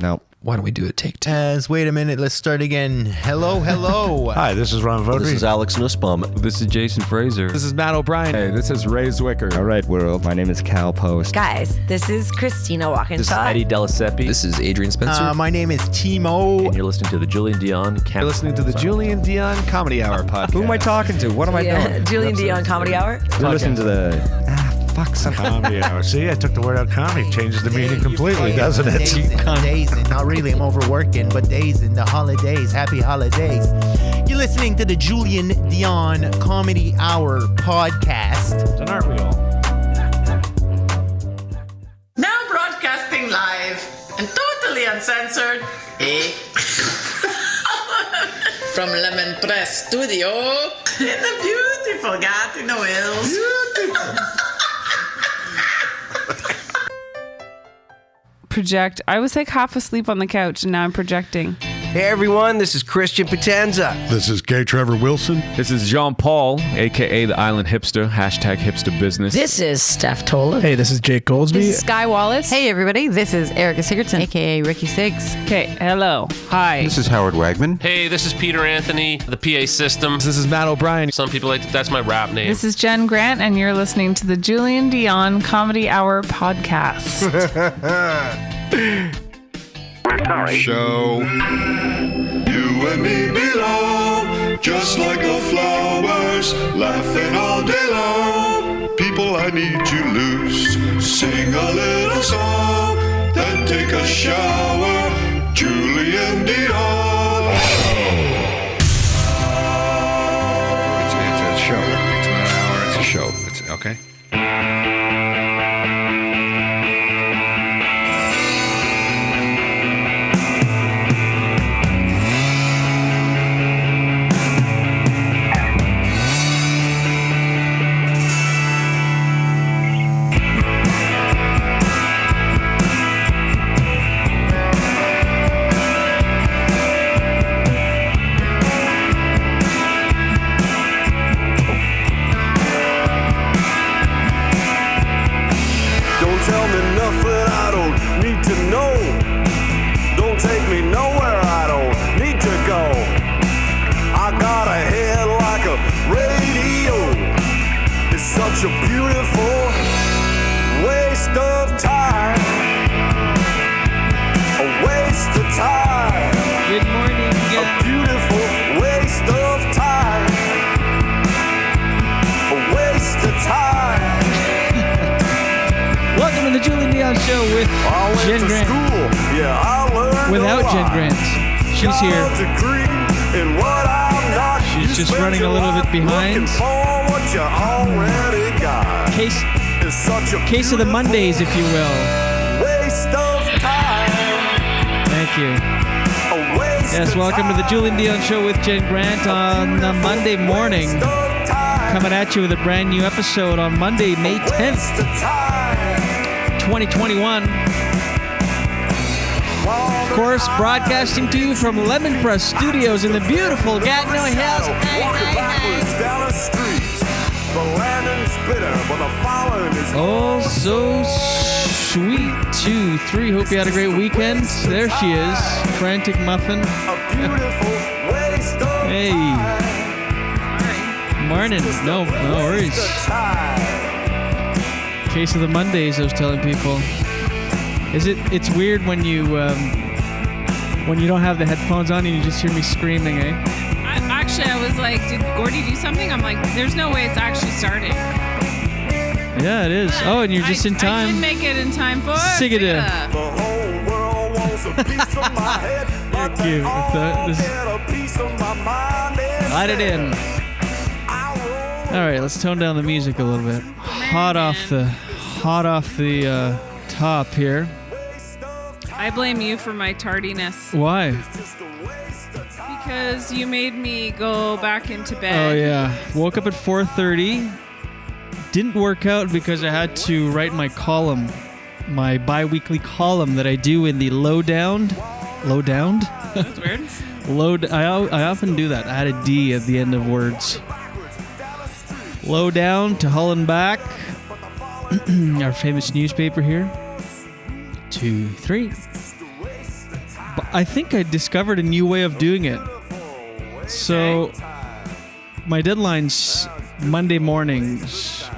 No. Why don't we do a take two? Wait a minute, let's start again. Hello. Hi, this is Ron Vodri. This is Alex Nussbaum. This is Jason Fraser. This is Matt O'Brien. Hey, this is Ray Zwicker. All right, world. My name is Cal Post. Guys, this is Christina Walkinshaw. This is Eddie Deliseppi. This is Adrian Spencer. My name is Timo. And you're listening to the Julien Dionne You're listening to the Julien Dionne Comedy Hour podcast. Who am I talking to? What am I doing? Julien Dionne Comedy Hour. You're listening to the... fuck some Comedy hour. See, I took the word out comedy. Changes the meaning completely, doesn't it? Days and not really, I'm overworking, but days and the holidays. Happy holidays. You're listening to the Julien Dionne Comedy Hour podcast. And aren't we all? Now broadcasting live and totally uncensored, from Lemon Press Studio in the beautiful Gatineau Hills. Project. I was like half asleep on the couch and now I'm projecting. Hey everyone, this is Christian Potenza. This is Gay Trevor Wilson. This is Jean Paul, a.k.a. the Island Hipster, hashtag hipster business. This is Steph Tola. Hey, this is Jake Goldsby. This is Sky Wallace. Hey everybody, this is Erica Sigurdsson, aka Ricky Siggs. Okay, hello. Hi. This is Howard Wagman. Hey, this is Peter Anthony, the PA system. This is Matt O'Brien. Some people that's my rap name. This is Jen Grant and you're listening to the Julien Dionne Comedy Hour podcast. We're sorry. So, you and me belong, just like the flowers, laughing all day long. People, I need to loose, sing a little song, then take a shower. Julien Dionne. It's a show. It's not an hour. It's a show. It's okay. Such a beautiful waste of time. A waste of time. Good morning. A beautiful waste of time. A waste of time. Welcome to the Julien Dionne Show with Jen Grant. Yeah, I learned without Jen Grant. She's here. She's just running a little bit behind. Case of the Mondays, if you will. Waste of time. Thank you. Yes, welcome to the Julien Dionne Show with Jen Grant on a Monday morning. Coming at you with a brand new episode on Monday, May 10th, 2021. Of course, broadcasting to you from Lemon Press Studios in the beautiful Gatineau Hills. Oh, so sweet. 2, 3. Hope you had a great weekend. There she is, Frantic Muffin. Hey. Morning. No worries. Case of the Mondays, I was telling people. It's weird when you don't have the headphones on and you just hear me screaming, eh? I was like, did Gordy do something? I'm like, there's no way it's actually starting. Yeah, it is. Oh, and you're just in time. I did make it in time for Sigida. Thank you. Light it in. All right, let's tone down the music a little bit. Hot off the top here. I blame you for my tardiness. Why? Because you made me go back into bed. Oh, yeah. Woke up at 4:30. Didn't work out because I had to write my column, my bi-weekly column that I do in the Lowdowned? That's weird. I often do that. Add a D at the end of words. Lowdown to Hull and Back. Our famous newspaper here. 2, 3. But I think I discovered a new way of doing it. So, my deadline's Monday mornings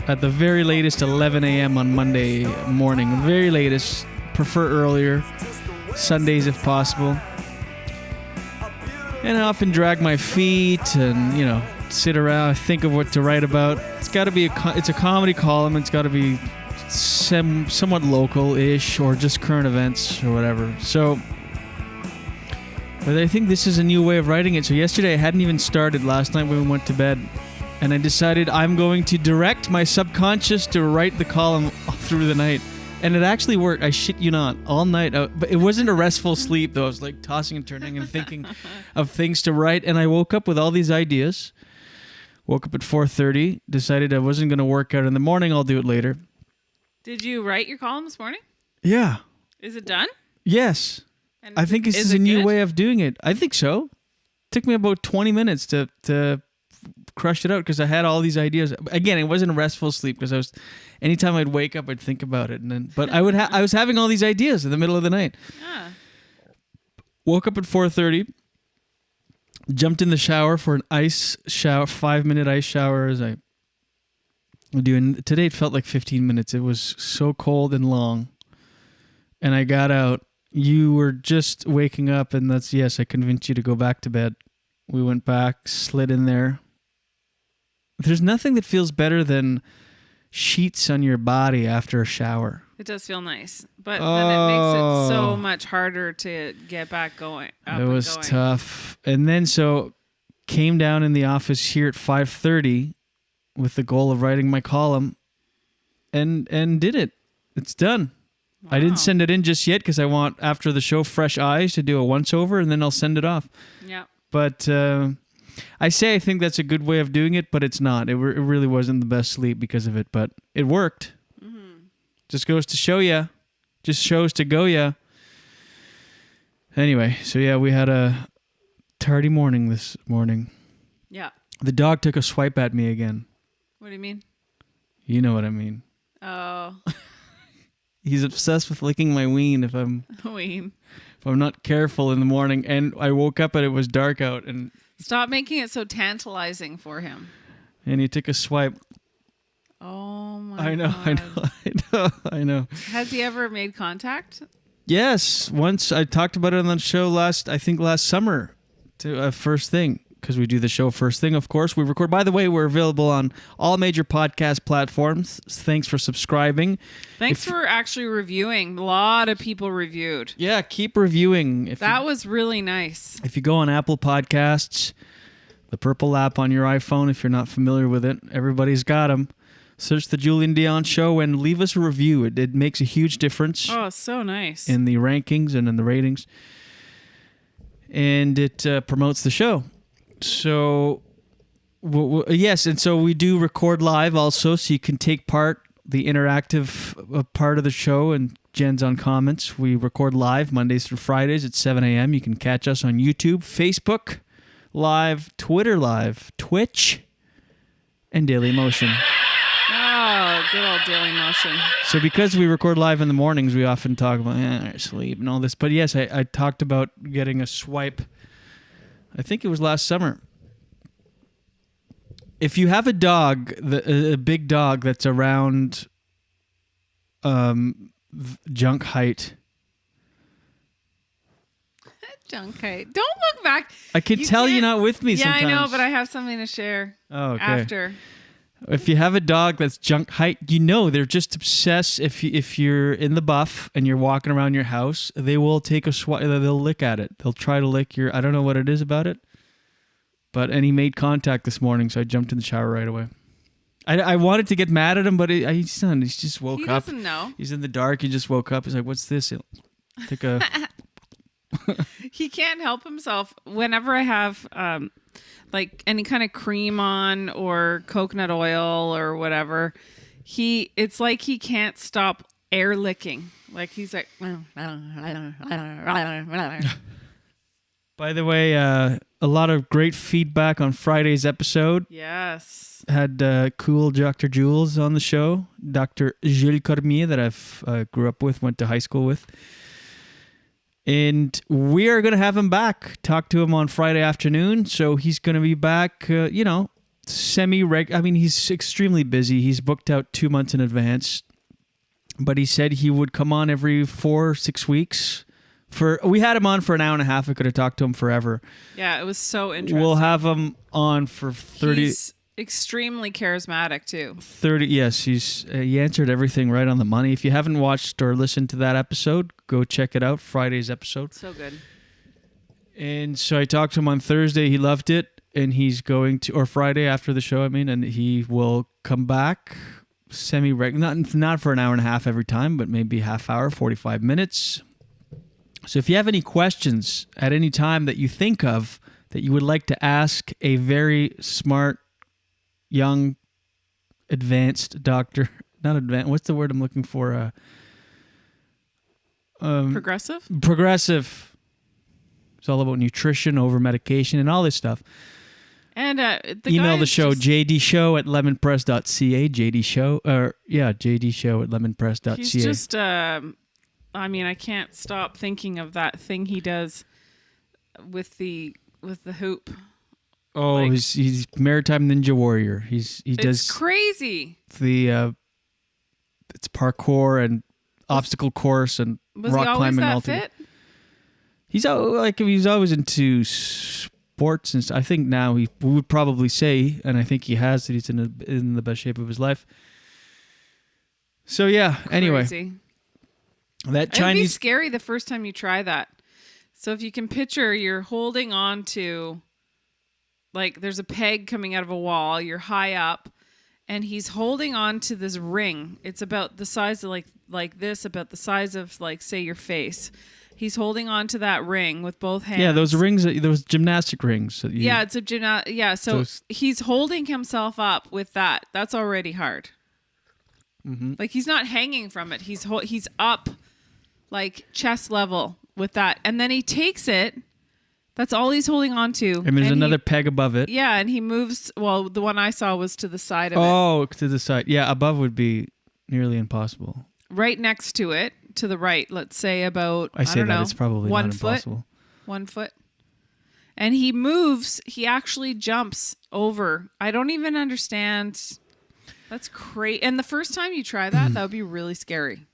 at the very latest 11 a.m. on Monday morning. Very latest. Prefer earlier. Sundays if possible. And I often drag my feet and, sit around, think of what to write about. It's got to be it's a comedy column. It's got to be somewhat local-ish or just current events or whatever. So, but I think this is a new way of writing it. So yesterday I hadn't even started. Last night when we went to bed, and I decided I'm going to direct my subconscious to write the column through the night. And it actually worked. I shit you not. All night. But it wasn't a restful sleep, though. I was like tossing and turning and thinking of things to write. And I woke up with all these ideas. Woke up at 4:30. Decided I wasn't going to work out in the morning. I'll do it later. Did you write your column this morning? Yeah. Is it done? Yes. And I think this is a new way of doing it. I think so. Took me about 20 minutes to crush it out because I had all these ideas. Again, it wasn't a restful sleep because anytime I'd wake up, I'd think about it, but I was having all these ideas in the middle of the night. Woke up at 4:30, jumped in the shower for an ice shower, 5-minute ice shower as I do. And today it felt like 15 minutes. It was so cold and long, and I got out. You were just waking up, and I convinced you to go back to bed. We went back, slid in there. There's nothing that feels better than sheets on your body after a shower. It does feel nice, but then it makes it so much harder to get back going. It was tough. And then came down in the office here at 5:30 with the goal of writing my column and did it. It's done. Wow. I didn't send it in just yet because I want, after the show, fresh eyes to do a once-over, and then I'll send it off. Yeah. But I think that's a good way of doing it, but it's not. It really wasn't the best sleep because of it, but it worked. Mm-hmm. Just goes to show ya. Just shows to go ya. Anyway, we had a tardy morning this morning. Yeah. The dog took a swipe at me again. What do you mean? You know what I mean. Oh. He's obsessed with licking my ween if I'm not careful in the morning. And I woke up and it was dark out. And stop making it so tantalizing for him. And he took a swipe. Oh my God. I know. Has he ever made contact? Yes. Once I talked about it on the show last summer to first thing. Because we do the show first thing, of course. We record. By the way, we're available on all major podcast platforms. Thanks for subscribing. Thanks for actually reviewing. A lot of people reviewed. Yeah, keep reviewing. That was really nice. If you go on Apple Podcasts, the purple app on your iPhone, if you're not familiar with it, everybody's got them. Search The Julien Dionne Show and leave us a review. It makes a huge difference. Oh, so nice. In the rankings and in the ratings. And it promotes the show. So, yes, and so we do record live also, so you can take part, the interactive part of the show, and Jen's on comments. We record live Mondays through Fridays at 7 a.m. You can catch us on YouTube, Facebook Live, Twitter Live, Twitch, and Daily Motion. Oh, good old Daily Motion. So because we record live in the mornings, we often talk about sleep and all this. But yes, I talked about getting a swipe. I think it was last summer. If you have a dog, a big dog that's around junk height. Junk height. Don't look back. I can tell you're not with me sometimes. Yeah, I know, but I have something to share after. If you have a dog that's junk height, they're just obsessed. If you're in the buff and you're walking around your house, they will take a swipe. They'll lick at it. They'll try to lick your. I don't know what it is about it. And he made contact this morning, so I jumped in the shower right away. I wanted to get mad at him, but he's just woke up. He doesn't know. He's in the dark. He just woke up. He's like, "What's this?" Take a. He can't help himself. Whenever I have like any kind of cream on or coconut oil or whatever, it's like he can't stop air licking. Like he's like. By the way, a lot of great feedback on Friday's episode. Yes. Had cool Dr. Jules on the show. Dr. Jules Cormier that I've grew up with, went to high school with. And we are going to have him back. Talk to him on Friday afternoon. So he's going to be back, semi-regular. I mean, he's extremely busy. He's booked out 2 months in advance. But he said he would come on every 4 or 6 weeks. We had him on for an hour and a half. I could have talked to him forever. Yeah, it was so interesting. We'll have him on for 30. He's extremely charismatic too. 30. Yes, he answered everything right on the money. If you haven't watched or listened to that episode, go check it out. Friday's episode. So good. And so I talked to him on Thursday. He loved it, and he's going to, or Friday after the show, and he will come back semi-regular, not for an hour and a half every time, but maybe half hour, 45 minutes. So if you have any questions at any time that you think of that you would like to ask a very smart, young, advanced doctor, not advanced, what's the word I'm looking for? Progressive? Progressive. It's all about nutrition, over medication, and all this stuff. And email the show, jdshow@lemonpress.ca, jdshow@lemonpress.ca. He's just, I can't stop thinking of that thing he does with the hoop. Oh, Like, he's maritime ninja warrior. He does it's crazy. It's parkour and obstacle course and Was rock he always climbing. that fit? He's always into sports, and I think now we would probably say, and I think he has, that he's in the best shape of his life. So yeah. Anyway, Crazy. that It'd be Chinese. scary the first time you try that. So if you can picture, you're holding on to, like, there's a peg coming out of a wall. You're high up, and he's holding on to this ring. It's about the size of like this, about the size of, like, say, your face. He's holding on to that ring with both hands. Yeah, those rings, those gymnastic rings. Yeah, it's a so he's holding himself up with that. That's already hard. Mm-hmm. Like, he's not hanging from it. He's up, like, chest level with that, and then he takes it. That's all he's holding on to. And there's another peg above it. Yeah, and he moves. Well, the one I saw was to the side of it. Oh, to the side. Yeah, above would be nearly impossible. Right next to it, to the right. Let's say about, I say don't that know, it's probably 1 not foot. impossible. 1 foot. And he moves. He actually jumps over. I don't even understand. That's crazy. And the first time you try that would be really scary.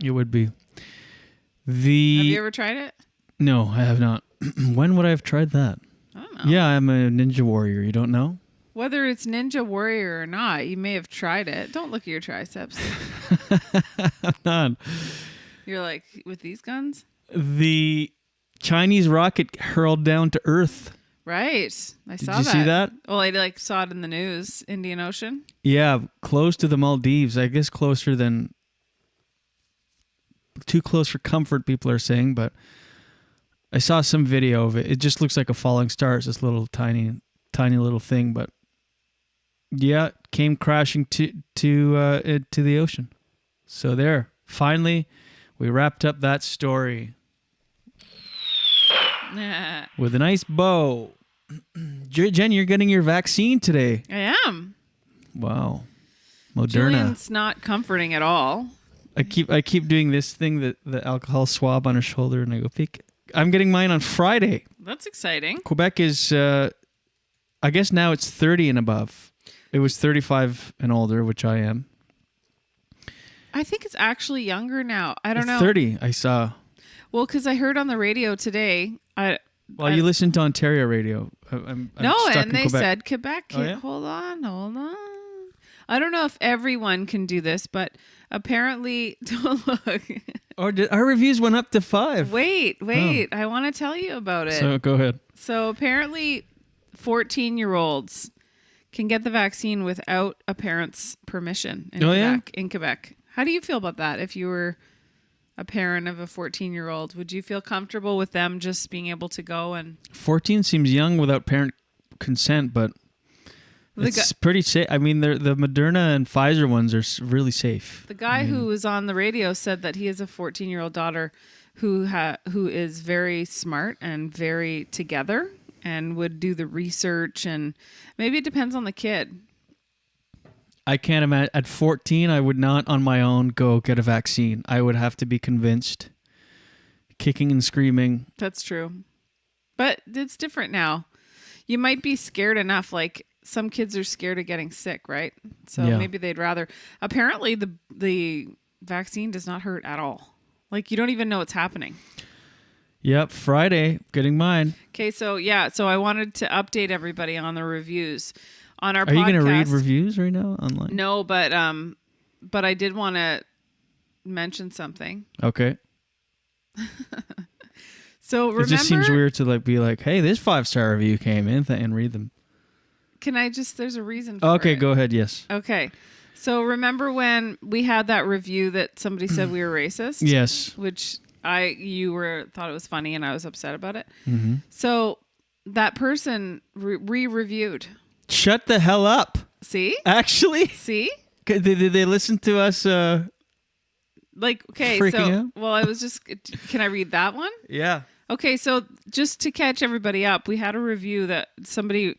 It would be. Have you ever tried it? No, I have not. When would I have tried that? I don't know. Yeah, I'm a ninja warrior. You don't know? Whether it's Ninja Warrior or not, you may have tried it. Don't look at your triceps. I'm not. You're like, with these guns? The Chinese rocket hurled down to Earth. Right. I saw that. Did you see that? Well, I saw it in the news. Indian Ocean. Yeah, close to the Maldives. I guess closer than... Too close for comfort, people are saying, but I saw some video of it. It just looks like a falling star. It's this little tiny little thing, but yeah, it came crashing to the ocean. So there, finally, we wrapped up that story with a nice bow. Jen, you're getting your vaccine today. I am. Wow, Moderna. Julian's not comforting at all. I keep doing this thing, the alcohol swab on her shoulder, and I go peek. I'm getting mine on Friday. That's exciting. Quebec is, I guess now it's 30 and above. It was 35 and older, which I am. I think it's actually younger now. I don't know. 30, I saw. Well, because I heard on the radio today. You listened to Ontario radio. I'm stuck and in they Quebec. said Quebec. Oh, yeah? Hold on. I don't know if everyone can do this, but apparently, don't look. Our reviews went up to 5. Wait. Oh. I want to tell you about it. So go ahead. So apparently 14-year-olds can get the vaccine without a parent's permission in Quebec. How do you feel about that? If you were a parent of a 14-year-old, would you feel comfortable with them just being able to go and... 14 seems young without parent consent, but it's pretty safe. I mean, the Moderna and Pfizer ones are really safe. The guy who was on the radio said that he has a 14-year-old daughter who is very smart and very together and would do the research, and maybe it depends on the kid. I can't imagine. At 14, I would not on my own go get a vaccine. I would have to be convinced. kicking and screaming. That's true. But it's different now. You might be scared enough. Like some kids are scared of getting sick, right? So maybe they'd rather. Apparently, the vaccine does not hurt at all. Like you don't even know what's happening. Yep, Friday, getting mine. Okay, so I wanted to update everybody on the reviews on our podcast. Are you going to read reviews right now online? No, but I did want to mention something. Okay. So remember, it just seems weird to be like, hey, this 5-star review came in and read them. Can I just? There's a reason for it. Go ahead. Yes. Okay. So remember when we had that review that somebody said we were racist? Yes. Which thought it was funny and I was upset about it. Mm-hmm. So that person re-reviewed. Shut the hell up. See? Actually? See? Did they listen to us? Freaking out? Well, I was just. Can I read that one? Yeah. Okay, so just to catch everybody up, we had a review that somebody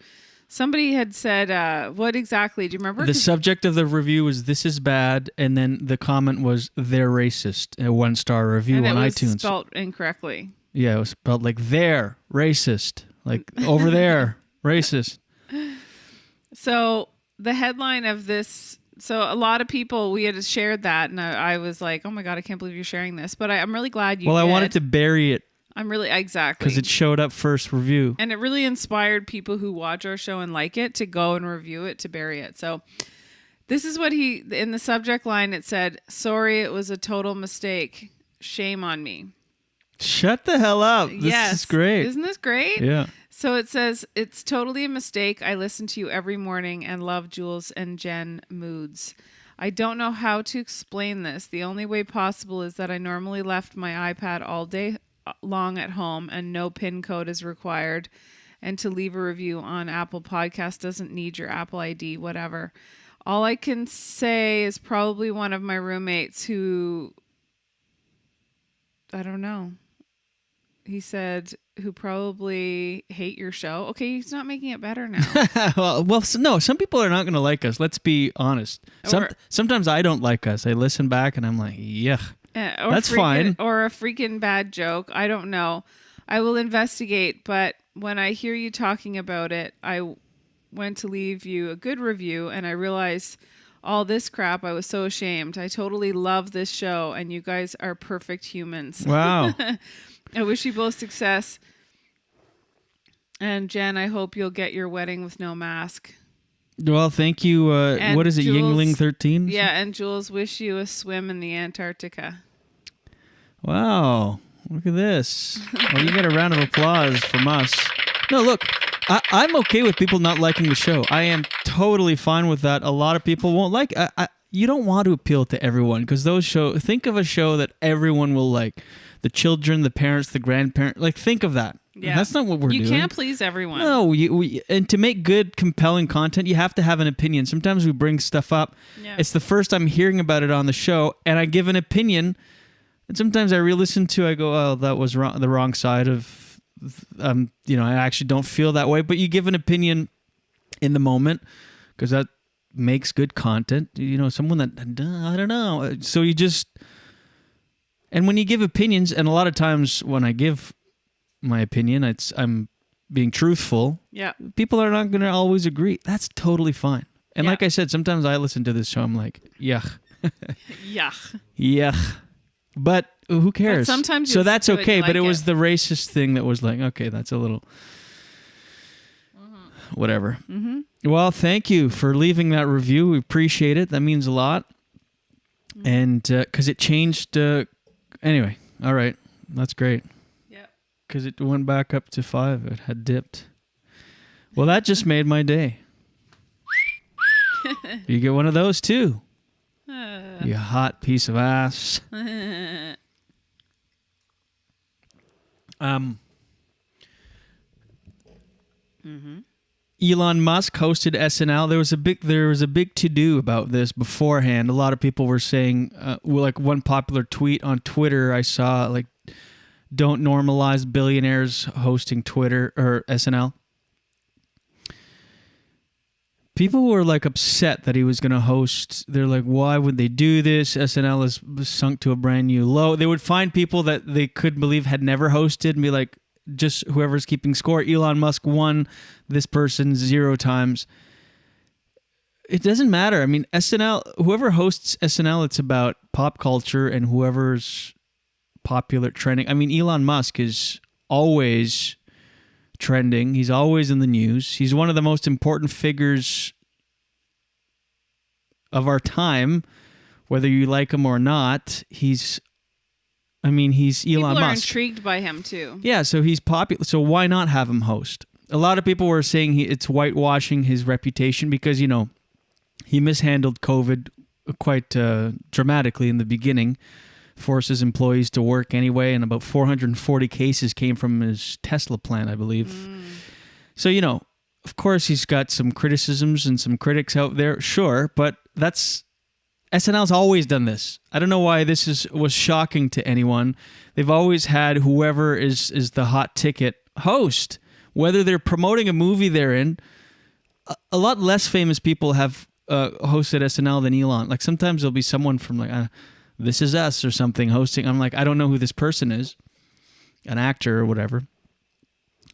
had said, what exactly? Do you remember? The subject of the review was "This is bad," and then the comment was "They're racist." A 1-star review and on it was iTunes. Spelled incorrectly. Yeah, it was spelled like "they're racist," like over there, racist. So the headline of this. So a lot of people, we had shared that, and I was like, "Oh my god, I can't believe you're sharing this!" But I'm really glad you. Well, did. I wanted to bury it. I'm really exactly because it showed up first review, and it really inspired people who watch our show and like it to go and review it to bury it. So this is what in the subject line it said: "Sorry, it was a total mistake. Shame on me." Shut the hell up! This is great. Isn't this great? Yeah. So it says, "It's totally a mistake. I listen to you every morning and love Jules and Jen moods. I don't know how to explain this. The only way possible is that I normally left my iPad all day long at home and no PIN code is required. And to leave a review on Apple Podcast doesn't need your Apple ID, whatever. All I can say is probably one of my roommates who, I don't know. He said, who probably hate your show. Okay, he's not making it better now. No, some people are not going to like us. Let's be honest. Sometimes I don't like us. I listen back and I'm like, yuck. That's fine. Or a freaking bad joke. I don't know. I will investigate. But when I hear you talking about it, I went to leave you a good review and I realized all this crap. I was so ashamed. I totally love this show and you guys are perfect humans. Wow. I wish you both success. And Jen, I hope you'll get your wedding with no mask. Well, thank you. What is it, Jules, Yingling 13? Yeah, and Jules, wish you a swim in the Antarctica. Wow. Look at this. Well, you get a round of applause from us. No, look, I'm okay with people not liking the show. I am totally fine with that. A lot of people won't like it. You don't want to appeal to everyone because think of a show that everyone will like. The children, the parents, the grandparents. Like, think of that. Yeah. That's not what we're doing. You can't please everyone. No, and to make good, compelling content, you have to have an opinion. Sometimes we bring stuff up. Yeah. It's the first I'm hearing about it on the show, and I give an opinion. And sometimes I re-listen to, I go, oh, that was wrong, the wrong side of, I actually don't feel that way. But you give an opinion in the moment because that makes good content. Someone that, I don't know. So you just... And when you give opinions, and a lot of times when I give my opinion, I'm being truthful. Yeah. People are not going to always agree. That's totally fine. And like I said, sometimes I listen to this show, I'm like, yuck. Yuck. Yuck. But who cares? But sometimes so that's okay. But it was the the racist thing that was like, okay, that's a little... Whatever. Mm-hmm. Well, thank you for leaving that review. We appreciate it. That means a lot. Mm-hmm. And because it changed... Anyway, all right. That's great. Yeah. Because it went back up to 5. It had dipped. Well, that just made my day. You get one of those too. You hot piece of ass. Elon Musk hosted SNL. There was a big to-do about this beforehand. A lot of people were saying, like one popular tweet on Twitter I saw, like, don't normalize billionaires hosting Twitter or SNL. People were like upset that he was going to host. They're like, why would they do this? SNL is sunk to a brand new low. They would find people that they couldn't believe had never hosted and be like, just whoever's keeping score. Elon Musk won this person 0 times. It doesn't matter. I mean, SNL, whoever hosts SNL, it's about pop culture and whoever's popular trending. I mean, Elon Musk is always trending. He's always in the news. He's one of the most important figures of our time, whether you like him or not. He's Elon Musk. People are intrigued by him too. Yeah, so he's popular. So why not have him host? A lot of people were saying it's whitewashing his reputation because, he mishandled COVID quite dramatically in the beginning, forced his employees to work anyway, and about 440 cases came from his Tesla plant, I believe. So, of course he's got some criticisms and some critics out there, sure, but SNL's always done this. I don't know why this was shocking to anyone. They've always had whoever is the hot ticket host, whether they're promoting a movie they're in. A lot less famous people have hosted SNL than Elon. Like sometimes there'll be someone from like This Is Us or something hosting. I'm like, I don't know who this person is, an actor or whatever.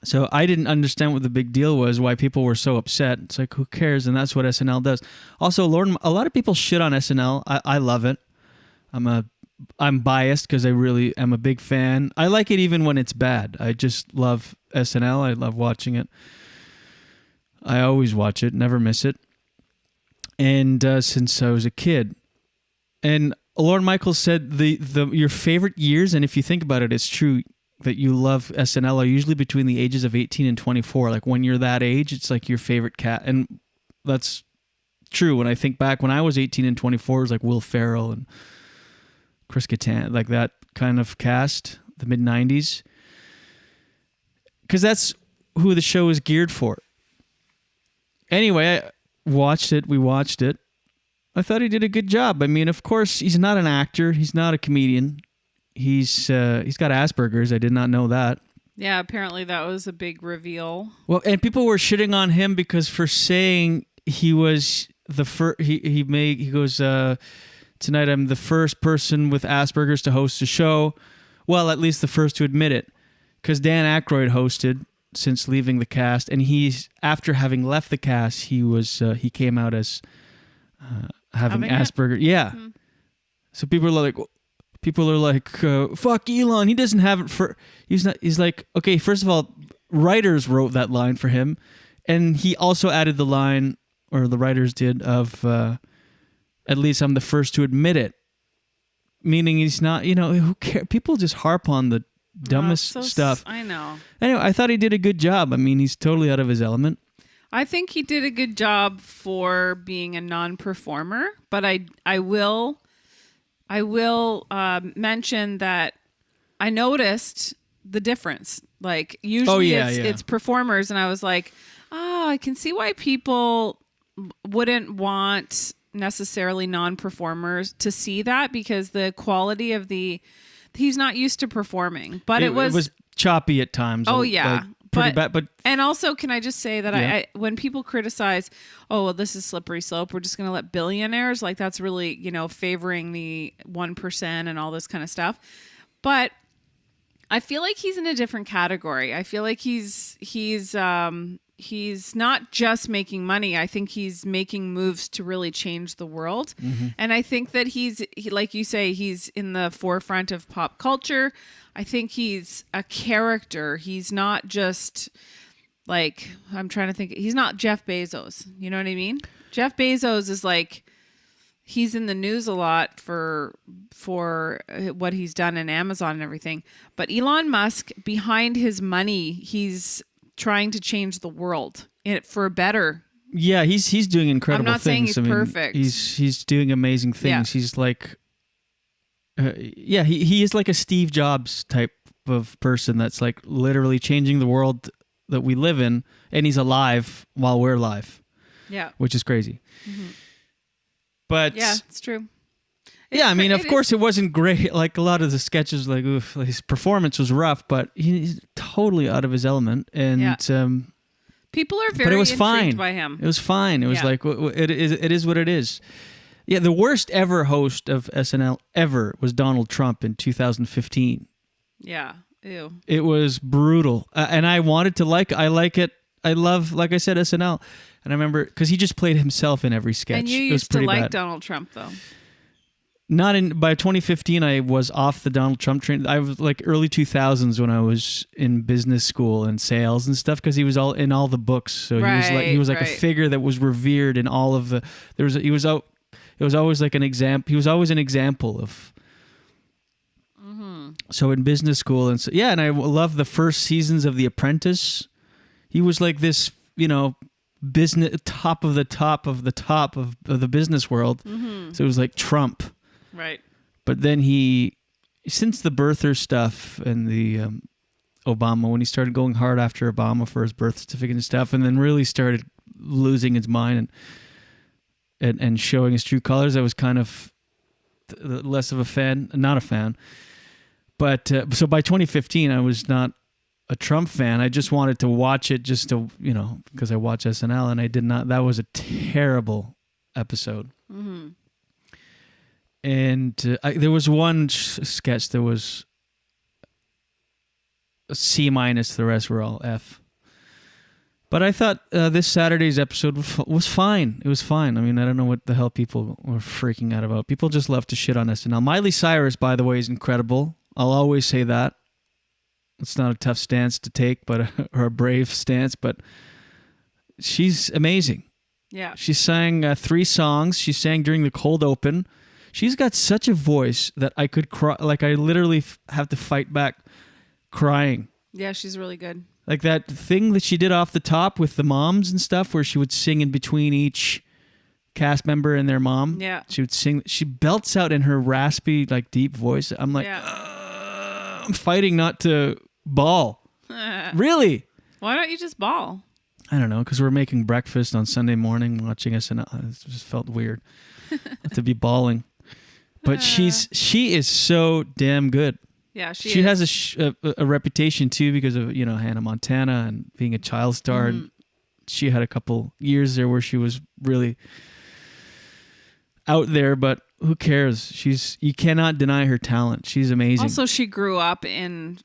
So I didn't understand what the big deal was, why people were so upset. It's like, who cares? And that's what SNL does. Also, a lot of people shit on SNL. I love it. I'm biased because I really am a big fan. I like it even when it's bad. I just love SNL. I love watching it. I always watch it, never miss it. And since I was a kid. And Lorne Michaels said your favorite years, and if you think about it, it's true that you love SNL, are usually between the ages of 18 and 24. Like when you're that age, it's like your favorite cat. And that's true. When I think back, when I was 18 and 24, it was like Will Ferrell and Chris Kattan, like that kind of cast, the mid-90s. Because that's who the show is geared for. Anyway, we watched it. I thought he did a good job. I mean, of course, he's not an actor. He's not a comedian. He's got Asperger's. I did not know that. Yeah, apparently that was a big reveal. Well, and people were shitting on him because for saying he was the first. He goes, tonight I'm the first person with Asperger's to host a show. Well, at least the first to admit it, because Dan Aykroyd hosted since leaving the cast, and after having left the cast, he came out as having Asperger. Yeah. Mm-hmm. So people are like, fuck Elon. He doesn't have it he's like, okay, first of all, writers wrote that line for him. And he also added the line, or the writers did, of at least I'm the first to admit it. Meaning he's not, who cares? People just harp on the dumbest stuff. I know. Anyway, I thought he did a good job. I mean, he's totally out of his element. I think he did a good job for being a non-performer, but I will mention that I noticed the difference. Like usually it's performers, and I was like, I can see why people wouldn't want necessarily non-performers to see that, because the quality of he's not used to performing. But it was choppy at times. Oh yeah. Pretty bad, but and also, can I just say that I when people criticize, this is slippery slope, we're just going to let billionaires, like that's really, favoring the 1% and all this kind of stuff. But I feel like he's in a different category. I feel like he's not just making money. I think he's making moves to really change the world. Mm-hmm. And I think that like you say, he's in the forefront of pop culture. I think he's a character. He's not just like, I'm trying to think, he's not Jeff Bezos. You know what I mean? Jeff Bezos is like, he's in the news a lot for what he's done in Amazon and everything. But Elon Musk, behind his money, he's trying to change the world for better. Yeah, he's doing incredible things. I'm not saying he's perfect. He's doing amazing things. Yeah. He's like, he is like a Steve Jobs type of person that's like literally changing the world that we live in, and he's alive while we're alive. Yeah, which is crazy. Mm-hmm. But yeah, it's true. I mean, of course, it wasn't great. Like a lot of the sketches, like his performance was rough, but he's totally out of his element. And People are very but it was intrigued fine. by him. It was fine. It was Yeah. like it is what it is. Yeah, the worst ever host of SNL ever was Donald Trump in 2015. Yeah. Ew. It was brutal, and I wanted to I like it. I love, like I said, SNL, and I remember because he just played himself in every sketch. And you It was used to pretty like bad. Donald Trump, though. By 2015, I was off the Donald Trump train. I was like early 2000s when I was in business school and sales and stuff because he was all in all the books. So he was like a figure that was revered in all of the. It was always like an example. He was always an example of. So in business school and and I love the first seasons of The Apprentice. He was like this, business top of the top of the top of the business world. Mm-hmm. So it was like Trump. Right. But then since the birther stuff and the Obama, when he started going hard after Obama for his birth certificate and stuff, and then really started losing his mind and showing his true colors, I was kind of less of a fan, not a fan. But so by 2015, I was not a Trump fan. I just wanted to watch it just to, because I watch SNL, and I did not. That was a terrible episode. Mm-hmm. And there was one sketch that was a C-. The rest were all F. But I thought this Saturday's episode was fine. It was fine. I mean, I don't know what the hell people were freaking out about. People just love to shit on SNL. Miley Cyrus, by the way, is incredible. I'll always say that. It's not a tough stance to take, or a brave stance, but she's amazing. Yeah. She sang 3 songs. She sang during the cold open. She's got such a voice that I could cry. Like, I literally have to fight back crying. Yeah, she's really good. Like that thing that she did off the top with the moms and stuff where she would sing in between each cast member and their mom. Yeah. She would sing. She belts out in her raspy, like deep voice. I'm like, I'm fighting not to bawl. Really? Why don't you just bawl? I don't know, because we're making breakfast on Sunday morning watching SNL. It just felt weird to be bawling. But she is so damn good. Yeah, she has a reputation too because of Hannah Montana and being a child star. And she had a couple years there where she was really out there, but who cares? You cannot deny her talent. She's amazing. Also, she grew up in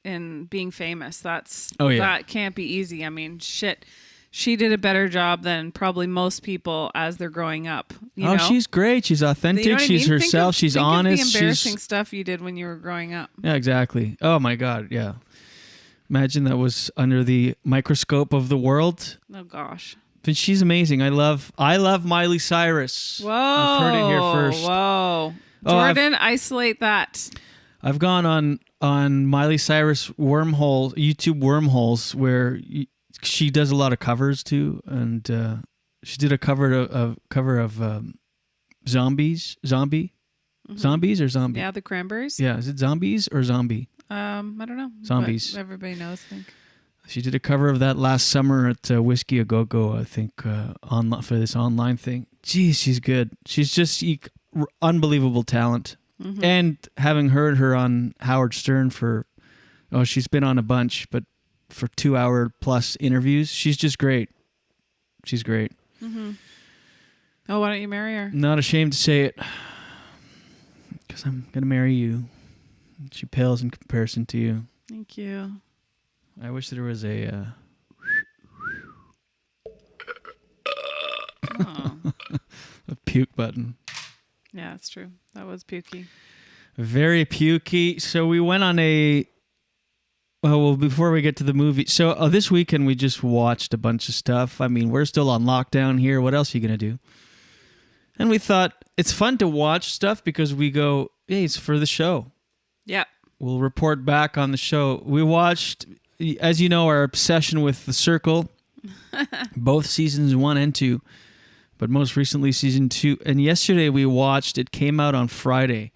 being famous. That can't be easy. I mean, shit. She did a better job than probably most people as they're growing up. You know? She's great. She's authentic. You know what I She's mean? herself. She's honest. Think of the embarrassing stuff you did when you were growing up. Yeah, exactly. Oh my God, yeah. Imagine that was under the microscope of the world. Oh gosh. But she's amazing. I love Miley Cyrus. Whoa. I've heard it here first. Whoa. Jordan, isolate that. I've gone on Miley Cyrus YouTube wormholes where she does a lot of covers too, and she did a cover of Zombies. Zombies or Zombie? Yeah, the Cranberries. Yeah, is it Zombies or Zombie? I don't know. Zombies. But everybody knows, I think. She did a cover of that last summer at Whiskey A Go Go, I think, for this online thing. Jeez, she's good. She's just unbelievable talent. Mm-hmm. And having heard her on Howard Stern she's been on a bunch, but for 2-hour plus interviews, she's just great. She's great. Mm-hmm. Oh, why don't you marry her? Not ashamed to say it, because I'm gonna marry you. She pales in comparison to you. Thank you. I wish there was a puke button. Yeah, that's true. That was pukey. Very pukey. So we went on before we get to the movie. So this weekend we just watched a bunch of stuff. I mean, we're still on lockdown here. What else are you going to do? And we thought it's fun to watch stuff because we go, hey, it's for the show. Yeah. We'll report back on the show. We watched, as you know, our obsession with The Circle, both seasons 1 and 2. But most recently, season 2. And yesterday we watched, it came out on Friday,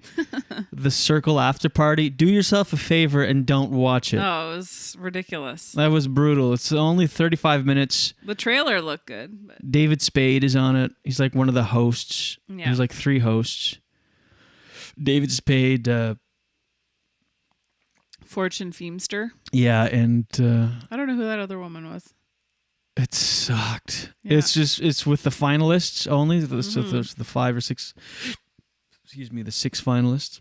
The Circle Afterparty. Do yourself a favor and don't watch it. Oh, it was ridiculous. That was brutal. It's only 35 minutes. The trailer looked good. But... David Spade is on it. He's like one of the hosts. Yeah. There's like 3 hosts. David Spade. Fortune Feimster. Yeah, and... I don't know who that other woman was. sucked. Yeah. It's with the finalists only. So there's the 5 or 6. Excuse me, the 6 finalists.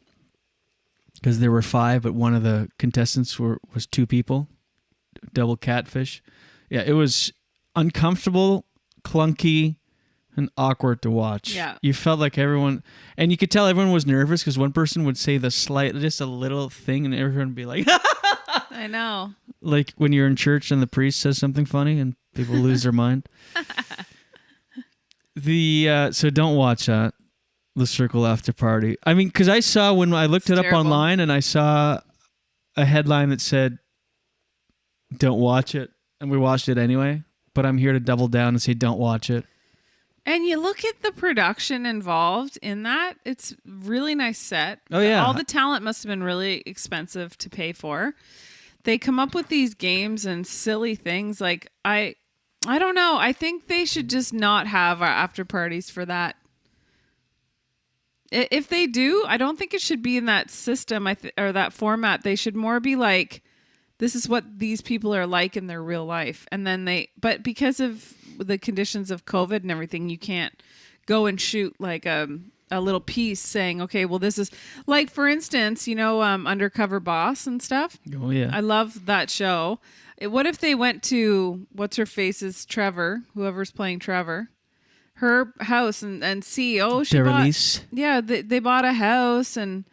Because there were 5, but one of the contestants was 2 people. Double catfish. Yeah, it was uncomfortable, clunky, and awkward to watch. Yeah. You felt like everyone, and you could tell everyone was nervous because one person would say just a little thing, and everyone would be like, I know. like when you're in church and the priest says something funny and people lose their mind. So don't watch that. The Circle After Party. I mean, because I saw when I looked it up online and I saw a headline that said, don't watch it. And we watched it anyway. But I'm here to double down and say, don't watch it. And you look at the production involved in that, it's really nice set. Oh, yeah. All the talent must have been really expensive to pay for. They come up with these games and silly things. Like, I don't know. I think they should just not have our after parties for that. If they do, I don't think it should be in that system or that format. They should more be like, this is what these people are like in their real life. And then but because of the conditions of COVID and everything, you can't go and shoot like a little piece saying, okay, well, this is like, for instance, Undercover Boss and stuff. Oh, yeah. I love that show. What if they went to, what's her face's Trevor, whoever's playing Trevor, her house and see, she Derelice. bought, yeah, they bought a house and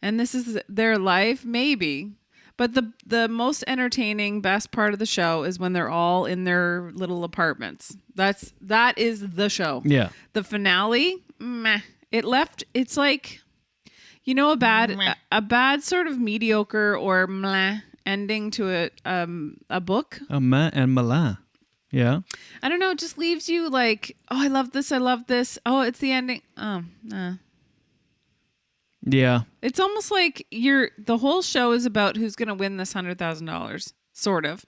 this is their life, maybe. But the most entertaining, best part of the show is when they're all in their little apartments. That is the show. Yeah. The finale, meh. It's like, a bad sort of mediocre or meh ending to a book. Ma and Mala. Yeah. I don't know. It just leaves you like, oh, I love this. I love this. Oh, it's the ending. Oh, nah. Yeah. It's almost like the whole show is about who's going to win this $100,000, sort of.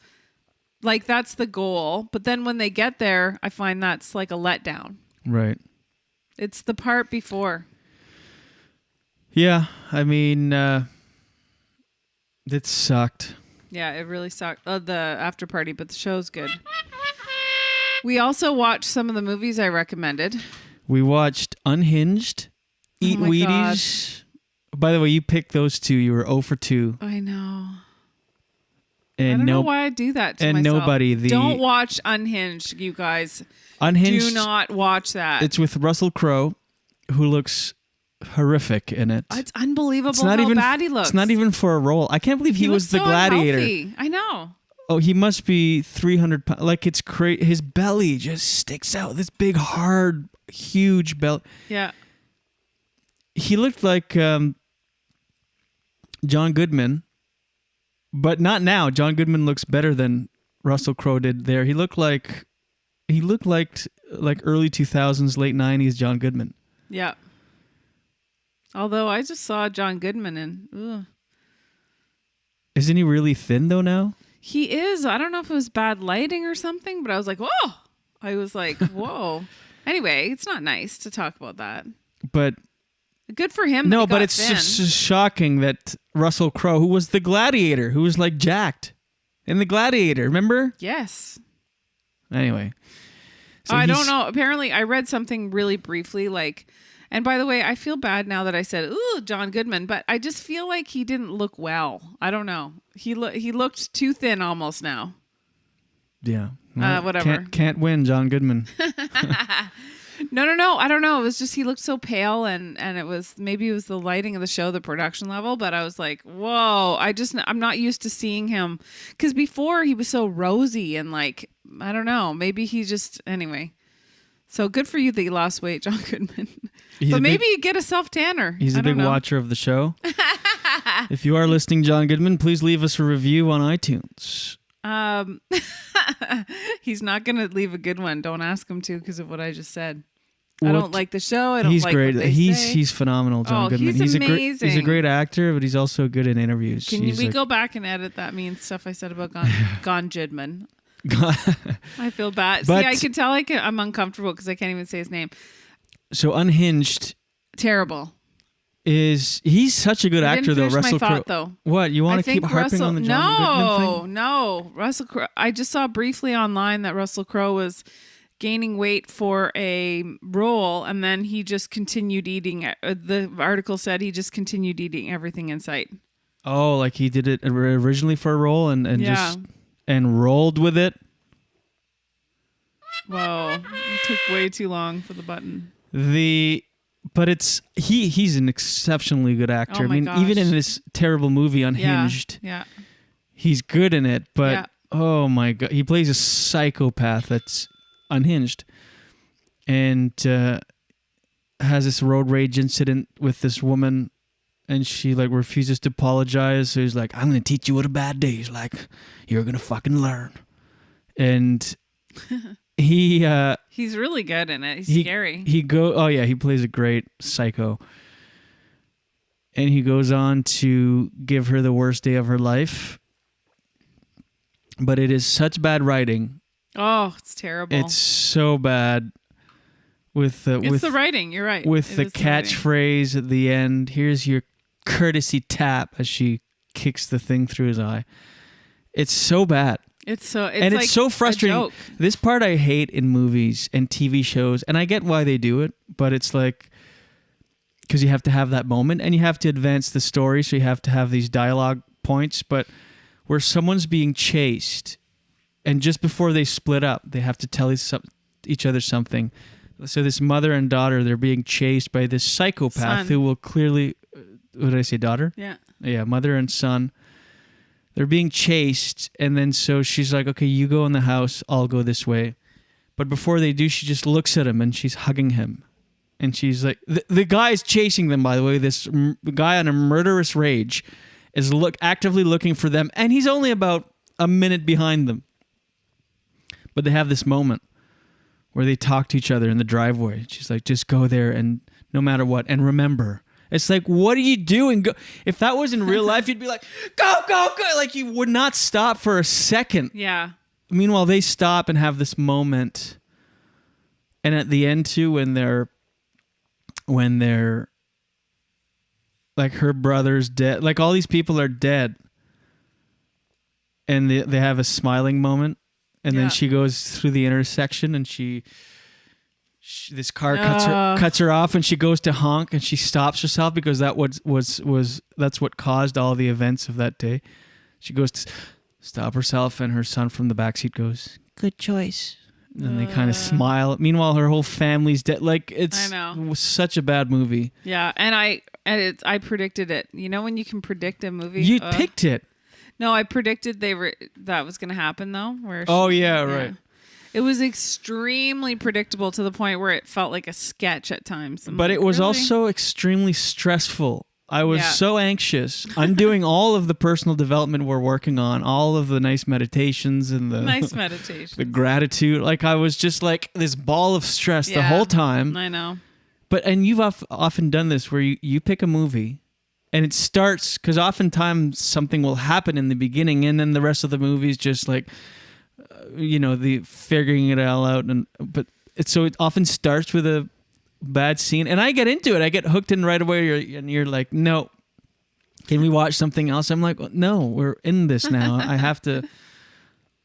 Like that's the goal. But then when they get there, I find that's like a letdown. Right. It's the part before. Yeah. I mean, it sucked. Yeah, it really sucked. The after party, but the show's good. We also watched some of the movies I recommended. We watched Unhinged, Eat Wheaties. God. By the way, you picked those 2. You were 0 for 2. I know. And I don't know why I do that to and myself. Nobody. Don't watch Unhinged, you guys. Unhinged. Do not watch that. It's with Russell Crowe, who looks horrific in it. It's unbelievable how bad he looks. It's not even for a role. I can't believe he was the gladiator. Unhealthy. I know. Oh, he must be 300 pounds. Like, it's crazy. His belly just sticks out. This big, hard, huge belly. Yeah. He looked like John Goodman, but not now. John Goodman looks better than Russell Crowe did there. He looked like early 2000s, late 90s John Goodman. Yeah. Although I just saw John Goodman and Isn't he really thin though now? He is. I don't know if it was bad lighting or something, but I was like, whoa. I was like, whoa. Anyway, it's not nice to talk about that. But good for him. No, but it's just shocking that Russell Crowe, who was the gladiator, who was like jacked in the Gladiator, remember? Yes. Anyway. So I don't know. Apparently, I read something really briefly like, and by the way, I feel bad now that I said, ooh, John Goodman, but I just feel like he didn't look well. I don't know. He looked too thin almost now. Yeah. Well, whatever. Can't win, John Goodman. No. I don't know. It was just he looked so pale, and it was maybe it was the lighting of the show, the production level. But I was like, whoa! I'm not used to seeing him because before he was so rosy and like I don't know. Maybe he just anyway. So good for you that you lost weight, John Goodman. But maybe you get a self tanner. He's a big watcher of the show. If you are listening, John Goodman, please leave us a review on iTunes. He's not going to leave a good one. Don't ask him to because of what I just said. I don't like the show. I don't like great. What they say. He's phenomenal, John Goodman. He's amazing. He's a great actor, but he's also good in interviews. Can we go back and edit that mean stuff I said about Gon Jidman? I feel bad. But, see, I can tell I'm uncomfortable because I can't even say his name. So Unhinged. Terrible. he's such a good I actor didn't though. finish Russell my Crowe. thought, though. What you want I to keep think harping on the John Goodman thing? No, Russell Crowe. I just saw briefly online that Russell Crowe was gaining weight for a role, and then he just continued eating. The article said he just continued eating everything in sight. Oh, like he did it originally for a role and just and rolled with it. Whoa, it took way too long for the button. But it's he's an exceptionally good actor. Oh my gosh. Even in this terrible movie Unhinged, Yeah. he's good in it. But oh my god, he plays a psychopath that's unhinged, and has this road rage incident with this woman, and she like refuses to apologize. So he's like, "I'm gonna teach you what a bad day is like. You're gonna fucking learn." And he's really good in it. He's scary. He plays a great psycho. And he goes on to give her the worst day of her life. But it is such bad writing. Oh, it's terrible. It's so bad with the writing, you're right. With the catchphrase at the end, here's your courtesy tap as she kicks the thing through his eye. It's so bad. It's like so frustrating. a joke. This part I hate in movies and TV shows, and I get why they do it, but it's like because you have to have that moment and you have to advance the story, so you have to have these dialogue points. But where someone's being chased, and just before they split up, they have to tell each other something. So this mother and daughter, they're being chased by this psychopath who will clearly, what did I say, daughter? Yeah, mother and son. They're being chased, and then so she's like, okay, you go in the house, I'll go this way. But before they do, she just looks at him, and she's hugging him. And she's like, the guy's chasing them, by the way. This guy on a murderous rage is actively looking for them, and he's only about a minute behind them. But they have this moment where they talk to each other in the driveway. She's like, just go there, and no matter what, and remember. It's like, what are you doing? Go. If that was in real life, you'd be like, go, go, go. Like, you would not stop for a second. Yeah. Meanwhile, they stop and have this moment. And at the end, too, when they're like, her brother's dead. Like, all these people are dead. And they have a smiling moment. And then she goes through the intersection and this car cuts her off, and she goes to honk, and she stops herself because that's what caused all the events of that day. She goes to stop herself, and her son from the backseat goes, "Good choice." And then they kind of smile. Meanwhile, her whole family's dead. Like, it was such a bad movie. Yeah, and I predicted it. You know when you can predict a movie? You picked it. No, I predicted that was going to happen though. Right. It was extremely predictable to the point where it felt like a sketch at times. But it was also extremely stressful. I was so anxious. I'm doing all of the personal development we're working on, all of the nice meditations and the gratitude. Like, I was just like this ball of stress the whole time. I know. And you've often done this where you pick a movie and it starts, because oftentimes something will happen in the beginning and then the rest of the movie is just like, the figuring it all out, so it often starts with a bad scene, and I get into it. I get hooked in right away, and you're like, "No, can we watch something else?" I'm like, "No, we're in this now. I have to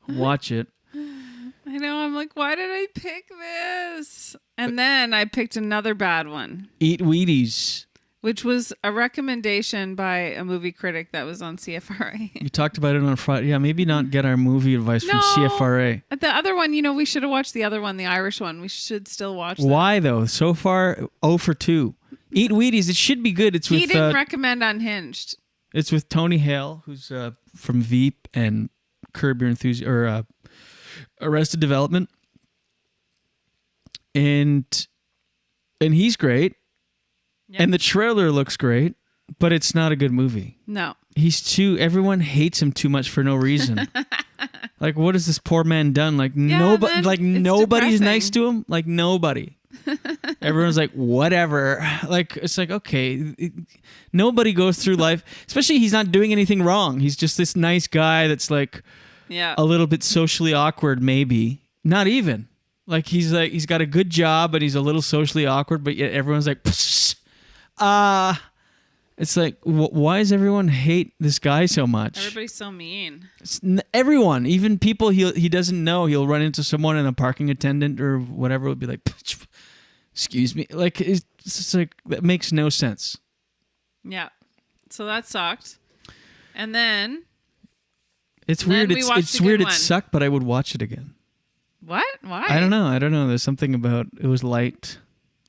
watch it." I know. I'm like, why did I pick this? And then I picked another bad one. Eat Wheaties. Which was a recommendation by a movie critic that was on CFRA. You talked about it on Friday. Yeah, maybe not get our movie advice from CFRA. The other one, we should have watched the other one, the Irish one. We should still watch that. Why, though? So far, 0 for 2. Eat Wheaties. It should be good. He didn't recommend Unhinged. It's with Tony Hale, who's from Veep and Curb Your Enthusiasm, or Arrested Development. And he's great. Yep. And the trailer looks great, but it's not a good movie. No. Everyone hates him too much for no reason. Like, what has this poor man done? Like, nobody's nice to him. Like, nobody. Everyone's like, whatever. Like, it's like, okay. Nobody goes through life, especially he's not doing anything wrong. He's just this nice guy that's like a little bit socially awkward, maybe. Not even. Like, he's got a good job, but he's a little socially awkward, but yet everyone's like, It's like, why does everyone hate this guy so much? Everybody's so mean. Everyone, even people he doesn't know, he'll run into someone and a parking attendant or whatever would be like, excuse me. Like, it's just like, that makes no sense. Yeah. So that sucked. And then... It's weird. It's weird. It one. sucked, but I would watch it again. What? Why? I don't know. There's something about it was light.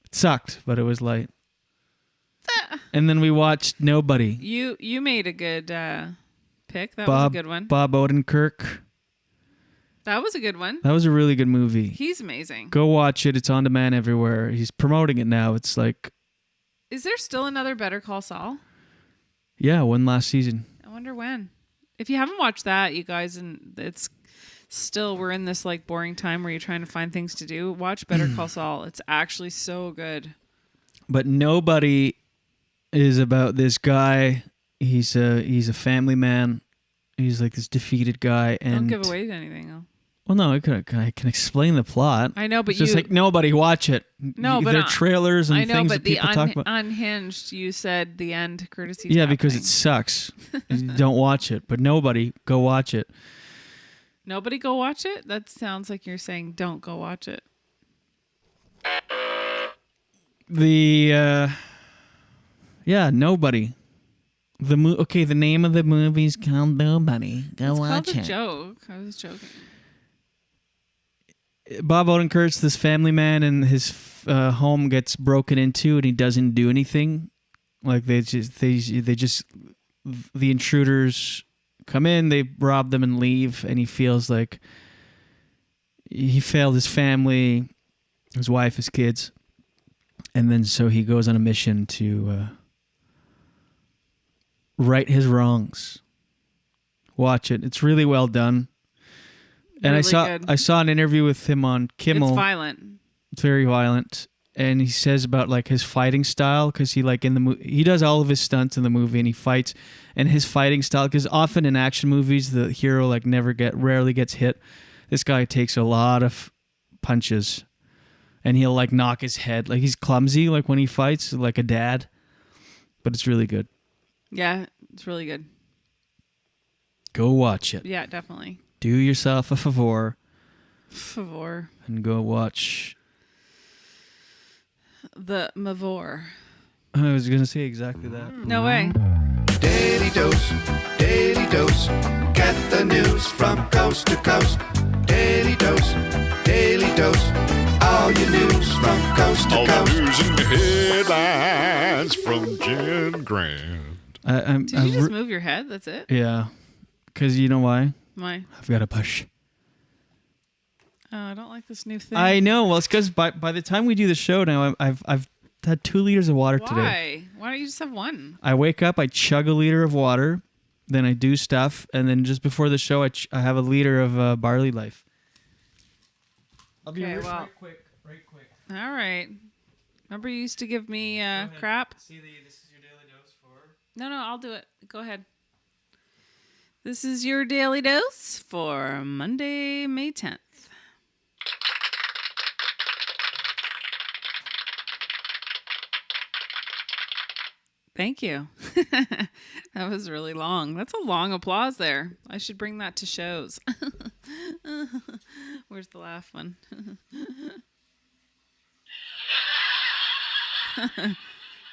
It sucked, but it was light. And then we watched Nobody. You made a good pick. That was a good one. Bob Odenkirk. That was a good one. That was a really good movie. He's amazing. Go watch it. It's on demand everywhere. He's promoting it now. It's like... Is there still another Better Call Saul? Yeah, one last season. I wonder when. If you haven't watched that, you guys, and it's still, we're in this like boring time where you're trying to find things to do, watch Better Call Saul. It's actually so good. But Nobody is about this guy. He's a family man. He's like this defeated guy. And don't give away anything, though. Well, no, I can explain the plot. I know, but it's just like Nobody, watch it. No, but they're trailers and I know, things but that people talk about. Unhinged, you said the end courtesy. Yeah, because it sucks. Don't watch it. But Nobody, go watch it. Nobody go watch it? That sounds like you're saying don't go watch it. Nobody. The name of the movie is called Nobody. Go watch it. It's called a joke. I was joking. Bob Odenkirk's this family man, and his home gets broken into, and he doesn't do anything. Like they just the intruders come in, they rob them and leave, and he feels like he failed his family, his wife, his kids, and then so he goes on a mission to right his wrongs. Watch it; it's really well done. And really I saw an interview with him on Kimmel. It's violent. It's very violent, and he says about like his fighting style, because he like in the he does all of his stunts in the movie and he fights, and his fighting style, because often in action movies the hero like rarely gets hit. This guy takes a lot of punches, and he'll like knock his head, like he's clumsy like when he fights, like a dad, but it's really good. Yeah, it's really good. Go watch it. Yeah, definitely. Do yourself a favor. And go watch The Mavor. I was going to say exactly that. No way. Daily dose, get the news from coast to coast. Daily dose, all your news from coast to all coast. All the news and headlines from Jen Grant. Did you just move your head? That's it? Yeah. Because you know why? Why? I've got to push. Oh, I don't like this new thing. I know. Well, it's because by the time we do the show now, I've had 2 liters of water today. Why? Why don't you just have one? I wake up, I chug a liter of water, then I do stuff, and then just before the show, I have a liter of Barley Life. I'll be right quick. All right. Remember you used to give me crap? See, this is your daily dose for... No, I'll do it. Go ahead. This is your daily dose for Monday, May 10th. Thank you. That was really long. That's a long applause there. I should bring that to shows. Where's the laugh one?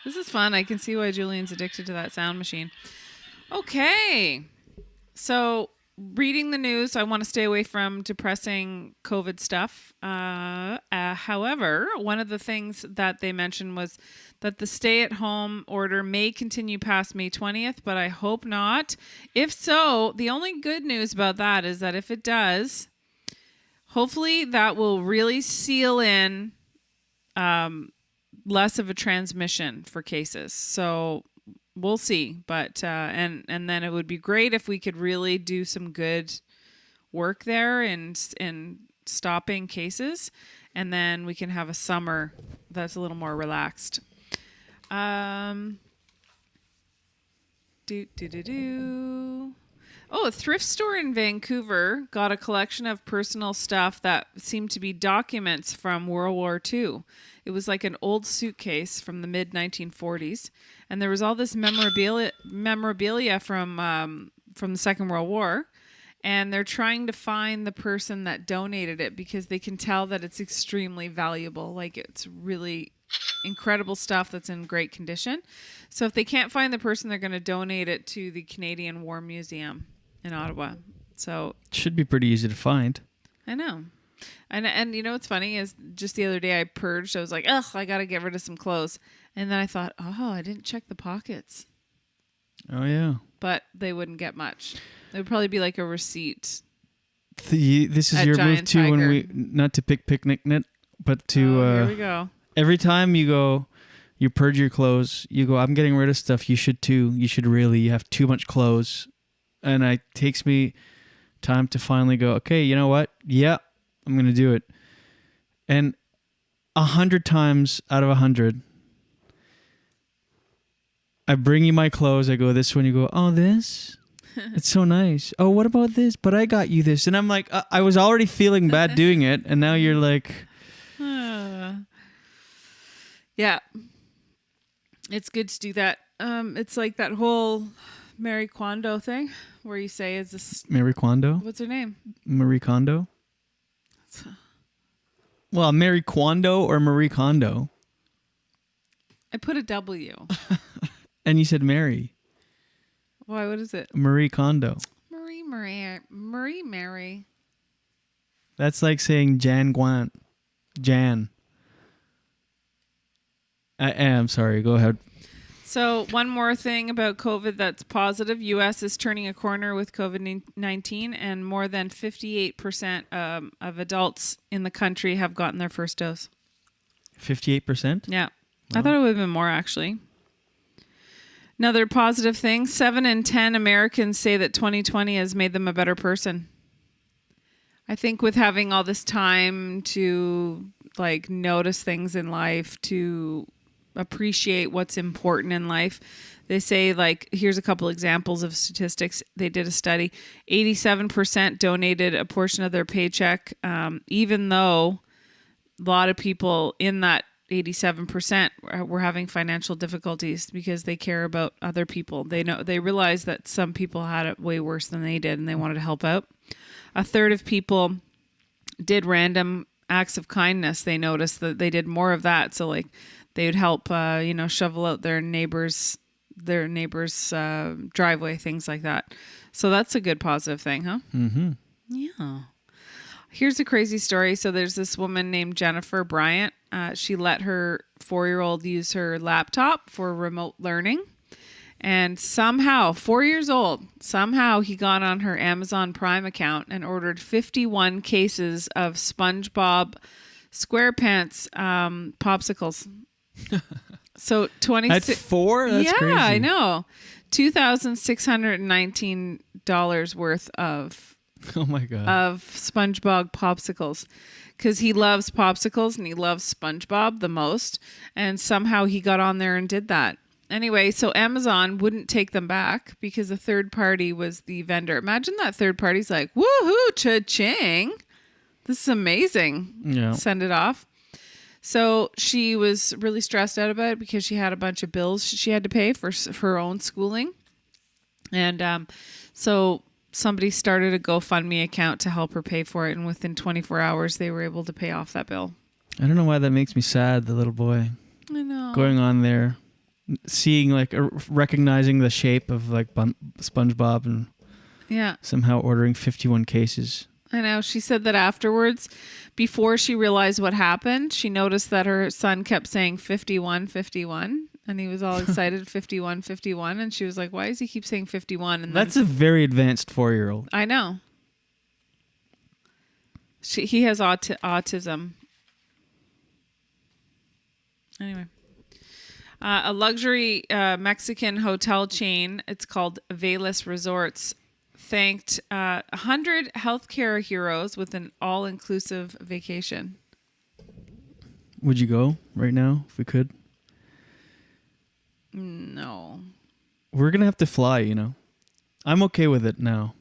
This is fun. I can see why Julian's addicted to that sound machine. Okay. So, reading the news, I want to stay away from depressing COVID stuff. However, one of the things that they mentioned was that the stay-at-home order may continue past May 20th, but I hope not. If so, the only good news about that is that if it does, hopefully that will really seal in less of a transmission for cases. So we'll see, but and then it would be great if we could really do some good work there in stopping cases, and then we can have a summer that's a little more relaxed. Oh, a thrift store in Vancouver got a collection of personal stuff that seemed to be documents from World War II. It was like an old suitcase from the mid 1940s, and there was all this memorabilia from the Second World War, and they're trying to find the person that donated it because they can tell that it's extremely valuable. Like, it's really incredible stuff that's in great condition. So if they can't find the person, they're going to donate it to the Canadian War Museum in Ottawa. So Should be pretty easy to find. I know. And you know what's funny is just the other day I purged. I was like, ugh, I got to get rid of some clothes. And then I thought, oh, I didn't check the pockets. Oh, yeah. But they wouldn't get much. It would probably be like a receipt. This is at your move Giant too, when Tiger. we, not to pick picnic net, but to, Here we go. Every time you go, you purge your clothes, you go, I'm getting rid of stuff. You should too. You have too much clothes. And it takes me time to finally go, okay, you know what? Yeah, I'm going to do it. And 100 times out of 100, I bring you my clothes. I go, this one. You go, oh, this? It's so nice. Oh, what about this? But I got you this. And I'm like, I was already feeling bad doing it. And now you're like... Yeah. It's good to do that. It's like that whole Marie Kondo thing where you say, is this... Marie Kondo? What's her name? Marie Kondo? Well, Marie Kondo or Marie Kondo? I put a W. And you said Mary. Why? What is it? Marie Kondo. Mary. That's like saying Jan Gwant. Jan. I'm sorry. Go ahead. So one more thing about COVID that's positive. U.S. is turning a corner with COVID-19, and more than 58% of adults in the country have gotten their first dose. 58%? Yeah. Wow. I thought it would have been more, actually. Another positive thing, 7 in 10 Americans say that 2020 has made them a better person. I think with having all this time to like notice things in life, to appreciate what's important in life, they say, like, here's a couple examples of statistics. They did a study. 87% donated a portion of their paycheck, even though a lot of people in that 87% were having financial difficulties because they care about other people. They realized that some people had it way worse than they did, and they wanted to help out. A third of people did random acts of kindness. They noticed that they did more of that. So like they would help, shovel out their neighbor's driveway, things like that. So that's a good positive thing, huh? Mm-hmm. Yeah. Here's a crazy story. So there's this woman named Jennifer Bryant. She let her 4-year-old use her laptop for remote learning. And somehow, 4 years old, he got on her Amazon Prime account and ordered 51 cases of SpongeBob SquarePants popsicles. So 26. That's 4? That's crazy. Yeah, I know. $2,619 worth of. Oh my God. Of SpongeBob popsicles, because he loves popsicles and he loves SpongeBob the most. And somehow he got on there and did that. Anyway, so Amazon wouldn't take them back because the third party was the vendor. Imagine that third party's like, woohoo, cha-ching. This is amazing. Yeah. Send it off. So she was really stressed out about it because she had a bunch of bills she had to pay for her own schooling. And so somebody started a GoFundMe account to help her pay for it. And within 24 hours, they were able to pay off that bill. I don't know why that makes me sad, the little boy. I know. Going on there, seeing recognizing the shape of like SpongeBob and somehow ordering 51 cases. I know. She said that afterwards, before she realized what happened, she noticed that her son kept saying 51, 51. And he was all excited, 51, 51. And she was like, why does he keep saying 51? And that's a very advanced 4-year-old. I know. He has autism. Anyway. A luxury Mexican hotel chain, it's called Velas Resorts, thanked 100 healthcare heroes with an all-inclusive vacation. Would you go right now if we could? No. We're going to have to fly, I'm okay with it now.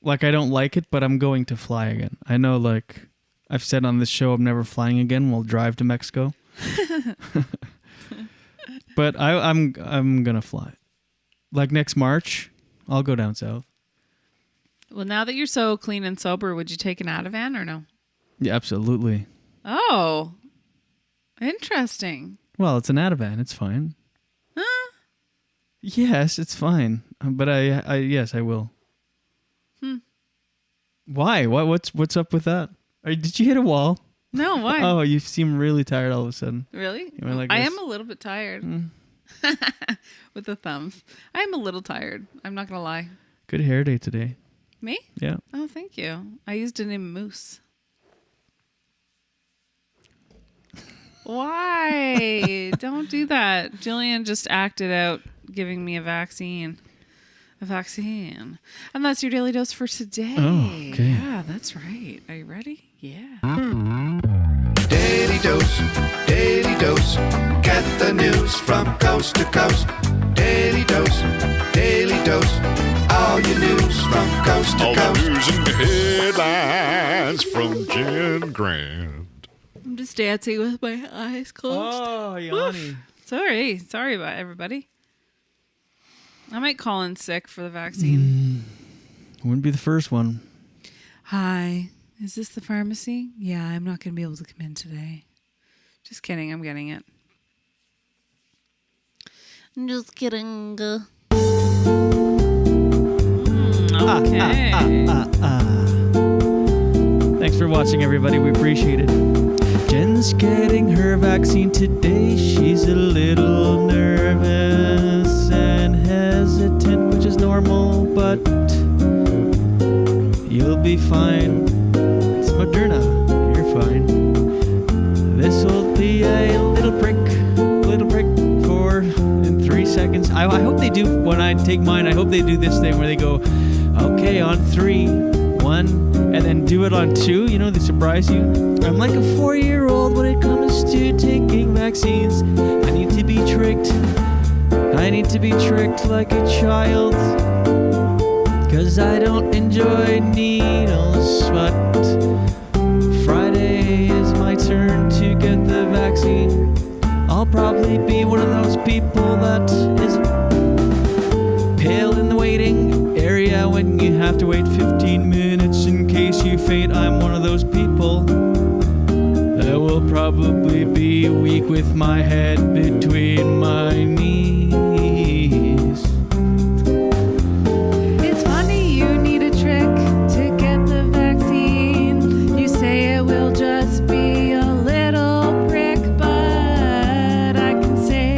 Like, I don't like it, but I'm going to fly again. I know, like, I've said on this show I'm never flying again. We'll drive to Mexico. But I'm going to fly. Like, next March, I'll go down south. Well, now that you're so clean and sober, would you take an Ativan or no? Yeah, absolutely. Oh, interesting. Well, it's an Ativan. It's fine. Huh? Yes, it's fine. But yes, I will. Why? What's up with that? Did you hit a wall? No, why? Oh, you seem really tired all of a sudden. Really? You went like I this. am a little bit tired. With the thumbs. I am a little tired. I'm not going to lie. Good hair day today. Me? Yeah. Oh, thank you. I used it in mousse. Why? Don't do that. Julien just acted out giving me a vaccine. A vaccine. And that's your daily dose for today. Oh, okay. Yeah, that's right. Are you ready? Yeah. Daily dose, get the news from coast to coast. Daily dose, all your news from coast to All coast. the news and headlines from Jen Grant. I'm just dancing with my eyes closed. Oh, Yanni. Sorry about everybody. I might call in sick for the vaccine. Wouldn't be the first one. Hi, is this the pharmacy? Yeah, I'm not going to be able to come in today. Just kidding, I'm getting it. I'm just kidding. Okay. Thanks for watching, everybody. We appreciate it. Jen's getting her vaccine today. She's a little nervous and hesitant, which is normal, but you'll be fine. It's Moderna. You're fine. This will be a little prick for in 3 seconds. I hope they do, when I take mine, I hope they do this thing where they go, okay, on 3, 1, and then do it on 2. You know, they surprise you. I'm like a 4-year-old when it comes to taking vaccines. I need to be tricked. I need to be tricked like a child. 'Cause I don't enjoy needles, but Friday is my turn to get the vaccine. I'll probably be one of those people that is pale in the waiting area when you have to wait 15 minutes in case you faint. I'm one of those people that will probably be weak with my head between my knees. It's funny you need a trick to get the vaccine. You say it will just be a little prick, but I can say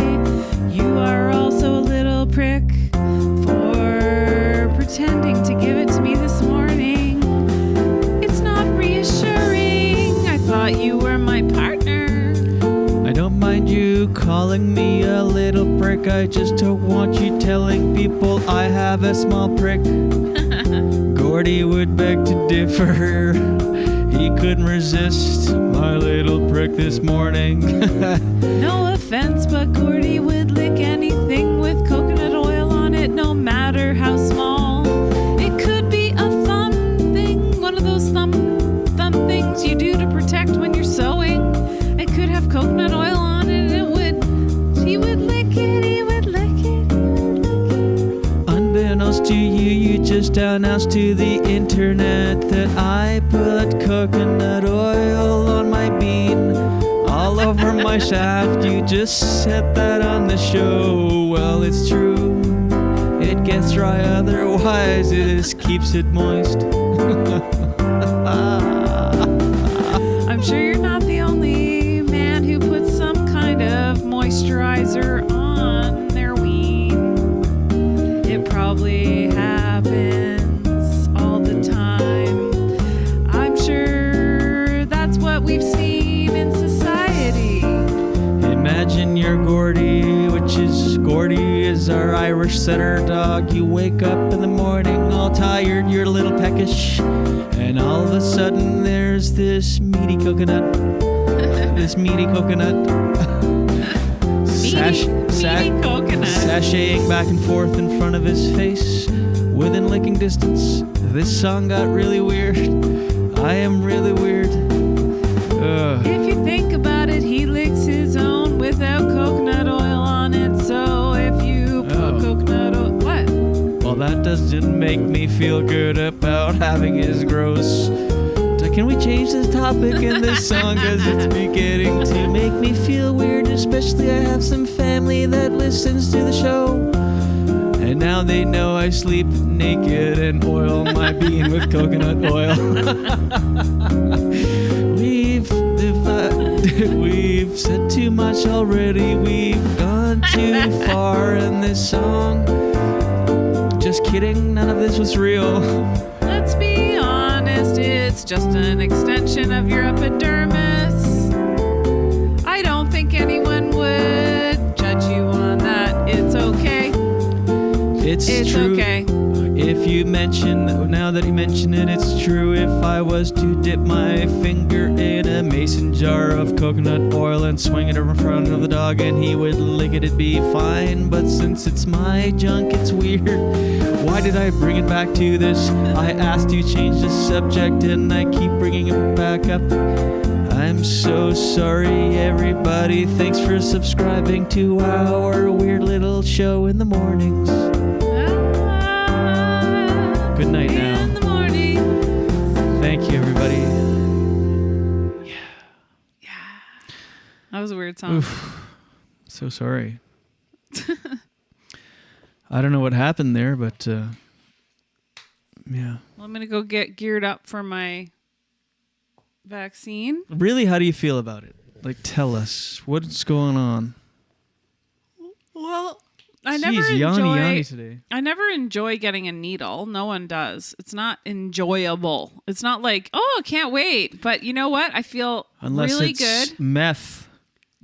you are also a little prick for pretending to give it to me this morning. It's not reassuring. I thought you were my partner. I don't mind you calling me a little prick. I just don't want you telling people I have a small prick. Gordy would beg to differ. He couldn't resist my little prick this morning. No offense, but Gordy would lick anything with coconut oil on it, no matter how small. It could be a thumb thing, one of those thumb things you do to protect when you're sewing. It could have coconut oil on it, and he would lick it, he would lick it. Unbeknownst to you, you just announced to the internet that I put coconut oil on my bean. All over my shaft, you just said that on the show. Well, it's true. It gets dry, otherwise this keeps it moist. I'm sure you're not the only man who puts some kind of moisturizer on their ween. It probably happens all the time. I'm sure that's what we've seen in society. Imagine you're Gordy, which is Gordy is our Irish setter dog. You wake up in the morning all tired, you're a little peckish, and all of a sudden there's this meaty coconut. Meaty coconut. Meaty coconut. Sashaying back and forth in front of his face. within licking distance. This song got really weird. I am really weird. If you think about it, he licks his own without coconut oil on it. So if you put coconut oil, what? Well, that doesn't make me feel good about having his gross. So can we change the topic in this song? Because it's beginning to make me feel weird. Especially I have some family that listens to the show. And now they know I sleep naked and oil my bean with coconut oil. We've said too much already. We've gone too far in this song. Just kidding, none of this was real. Let's be honest, it's just an extension of your epidermis. I don't think anyone would judge you on that. It's okay. It's true. Okay. If you mention, now that you mention it, it's true. If I was to dip my finger in a mason jar of coconut oil and swing it in front of the dog and he would lick it, it'd be fine. But since it's my junk, it's weird. Why did I bring it back to this? I asked you change the subject and I keep bringing it back up. I'm so sorry, everybody. Thanks for subscribing to our weird little show in the mornings. Good night now. In the morning. Thank you, everybody. That was a weird song. Oof. So sorry. I don't know what happened there, but yeah. Well, I'm going to go get geared up for my vaccine. Really, how do you feel about it? Like, tell us. What's going on? Well, I Jeez, never yawny today. I never enjoy getting a needle. No one does. It's not enjoyable. It's not like, oh, can't wait. But you know what? I feel Unless really it's good. Meth.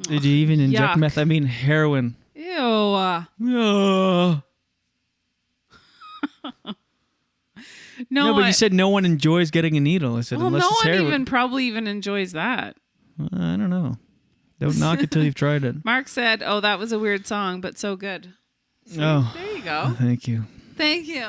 Did you even inject Yuck. meth? I mean heroin. Ew. No, but you said no one enjoys getting a needle. I said well, unless no it's one heroin. probably even enjoys that. I don't know. Don't knock it till you've tried it. Mark said, "Oh, that was a weird song, but so good." See, oh, there you go. Thank you. Thank you.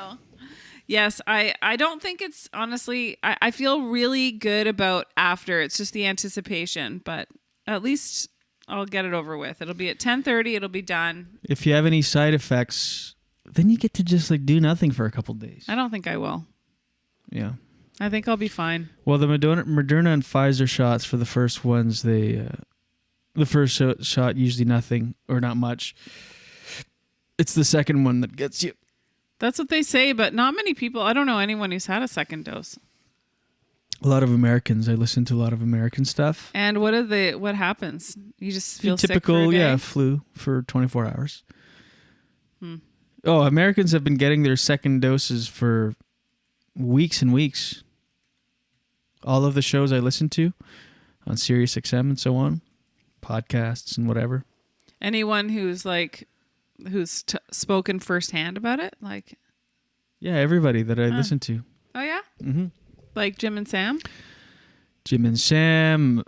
Yes, I don't think it's honestly. I feel really good about after. It's just the anticipation, but at least I'll get it over with. It'll be at 10:30. It'll be done. If you have any side effects, then you get to just like do nothing for a couple days. I don't think I will. Yeah. I think I'll be fine. Well, the Moderna and Pfizer shots for the first ones, the first shot usually nothing or not much. It's the second one that gets you. That's what they say, but not many people. I don't know anyone who's had a second dose. A lot of Americans. I listen to a lot of American stuff. And what happens? You just feel typical, sick for a day? flu for 24 hours. Oh, Americans have been getting their second doses for weeks and weeks. All of the shows I listen to on Sirius XM and so on, podcasts and whatever. Anyone who's spoken firsthand about it, like yeah, everybody that I listen to. Oh yeah, mm-hmm. Like Jim and Sam. Jim and Sam.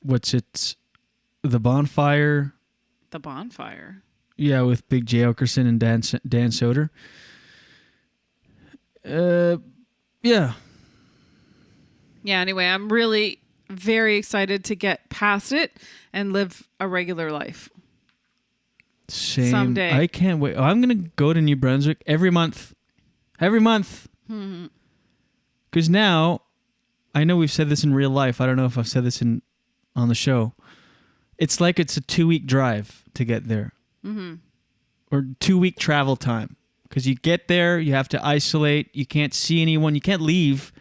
What's it? The Bonfire. The Bonfire. Yeah, with Big J. Okerson and Dan Soder. Yeah. Yeah, anyway, I'm really very excited to get past it and live a regular life. Same. Someday. I can't wait. I'm going to go to New Brunswick every month. Every month. Because now, I know we've said this in real life. I don't know if I've said this on the show. It's like it's a 2-week drive to get there. Mm-hmm. Or 2-week travel time. Because you get there, you have to isolate, you can't see anyone, you can't leave.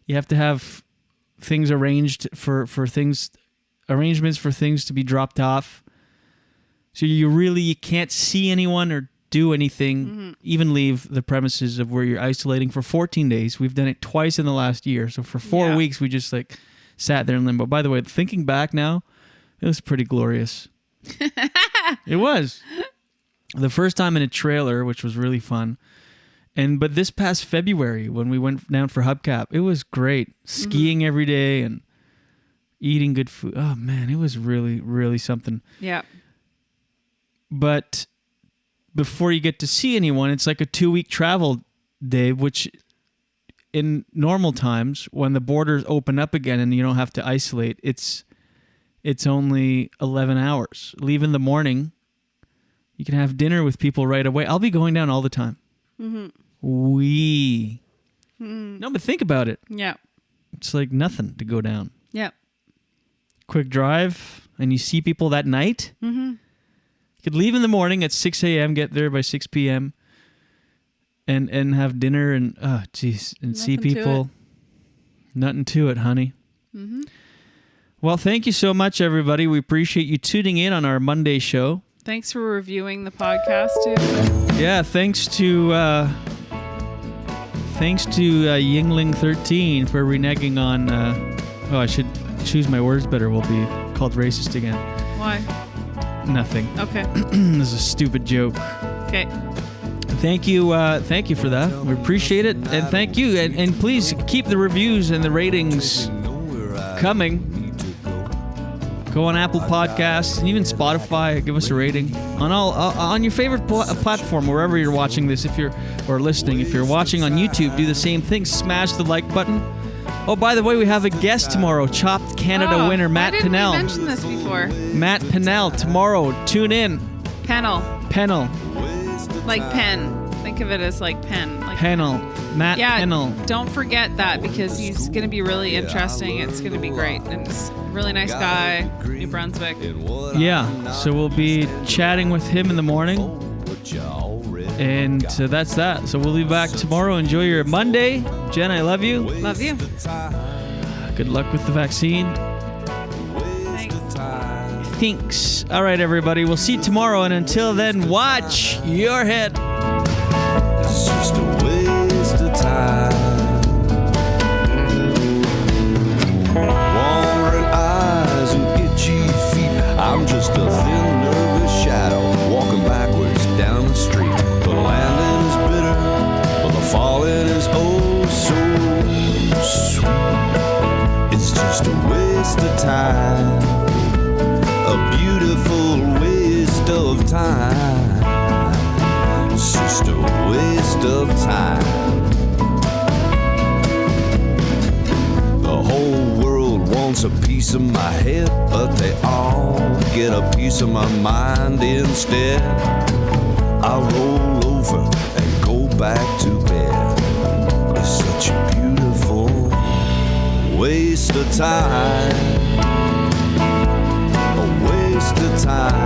You have to have things arranged arrangements for things to be dropped off. So you can't see anyone or do anything, even leave the premises of where you're isolating for 14 days. We've done it twice in the last year. So for 4 weeks, we just like sat there in limbo. By the way, thinking back now, it was pretty glorious. It was. The first time in a trailer, which was really fun. But this past February, when we went down for Hubcap, it was great. Skiing every day and eating good food. Oh, man, it was really, really something. Yeah. But before you get to see anyone, it's like a 2-week travel Dave, which in normal times, when the borders open up again and you don't have to isolate, it's only 11 hours. Leave in the morning. You can have dinner with people right away. I'll be going down all the time. Mm-hmm. No, but think about it. Yeah. It's like nothing to go down. Yeah. Quick drive, and you see people that night. Mm-hmm. You could leave in the morning at 6 a.m., get there by 6 p.m., and have dinner and, see people. Nothing to it, honey. Mm-hmm. Well, thank you so much, everybody. We appreciate you tuning in on our Monday show. Thanks for reviewing the podcast, too. Yeah, thanks to Yingling13 for reneging on... I should choose my words better. We'll be called racist again. Why? Nothing. Okay. This is a stupid joke. Okay. Thank you for that. We appreciate it, and thank you, and please keep the reviews and the ratings coming. Go on Apple Podcasts and even Spotify. Give us a rating on your favorite platform, wherever you're watching this. If you're listening, if you're watching on YouTube, do the same thing. Smash the like button. Oh, by the way, we have a guest tomorrow. Chopped Canada winner Matt Pennell. I didn't mention this before. Matt Pennell tomorrow. Tune in. Pennell. Like pen. Think of it as like pen. Like Pennell. Matt Pennell. Don't forget that, because he's going to be really interesting. It's going to be great. And he's a really nice guy. New Brunswick. Yeah. So we'll be chatting with him in the morning. And that's that. So we'll be back tomorrow. Enjoy your Monday. Jen, I love you. Love you. Good luck with the vaccine. Thanks. All right, everybody. We'll see you tomorrow. And until then, watch your head. It's just a waste of time. Wandering eyes and itchy feet. I'm just a thin, nervous shadow walking backwards down the street. The landing is bitter, but the falling is oh so sweet. It's just a waste of time. A beautiful waste of time. It's just a waste of time. The whole world wants a piece of my head, but they all get a piece of my mind instead. I roll over and go back to bed. It's such a beautiful waste of time. A waste of time.